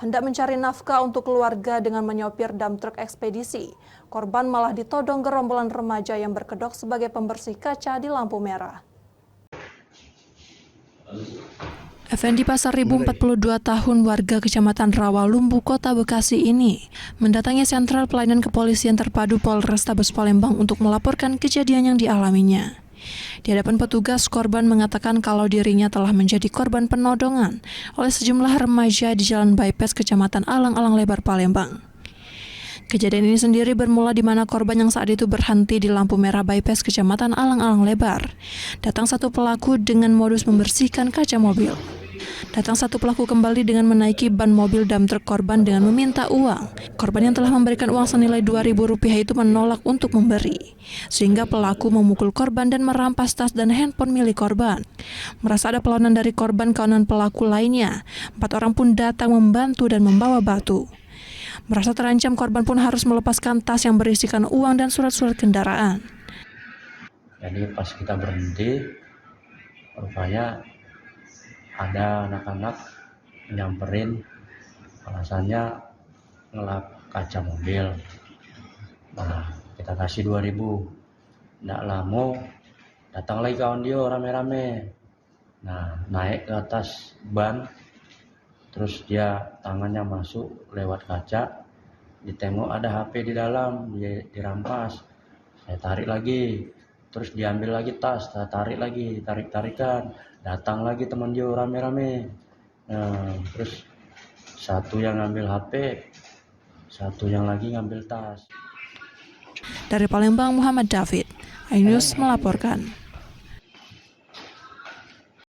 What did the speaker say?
Hendak mencari nafkah untuk keluarga dengan menyopir dump truk ekspedisi, korban malah ditodong gerombolan remaja yang berkedok sebagai pembersih kaca di lampu merah. Effendi Pasaribu, 42 tahun, warga Kecamatan Rawalumbu, Kota Bekasi ini mendatangi Sentral Pelayanan Kepolisian Terpadu Polrestabes Palembang untuk melaporkan kejadian yang dialaminya. Di hadapan petugas, korban mengatakan kalau dirinya telah menjadi korban penodongan oleh sejumlah remaja di Jalan Bypass Kecamatan Alang-Alang Lebar, Palembang. Kejadian ini sendiri bermula di mana korban yang saat itu berhenti di lampu merah bypass Kecamatan Alang-Alang Lebar. Datang satu pelaku dengan modus membersihkan kaca mobil. Datang satu pelaku kembali dengan menaiki ban mobil dump truk korban dengan meminta uang. Korban yang telah memberikan uang senilai Rp2.000 itu menolak untuk memberi, sehingga pelaku memukul korban dan merampas tas dan handphone milik korban. Merasa ada perlawanan dari korban, kawanan pelaku lainnya, 4 orang pun datang membantu dan membawa batu. Merasa terancam, korban pun harus melepaskan tas yang berisikan uang dan surat-surat kendaraan. Jadi pas kita berhenti, rupanya ada anak-anak nyamperin, alasannya ngelap kaca mobil. Nah, kita kasih 2.000. Nggak lama, datang lagi kawan dia rame-rame. Nah, naik ke atas ban, terus dia tangannya masuk lewat kaca, ditengok ada HP di dalam, dia dirampas. Saya tarik lagi, terus diambil lagi tas, saya tarik lagi, tarik-tarikan. Datang lagi teman dia rame-rame. Nah, terus satu yang ngambil HP, satu yang lagi ngambil tas. Dari Palembang, Muhammad David, iNews melaporkan.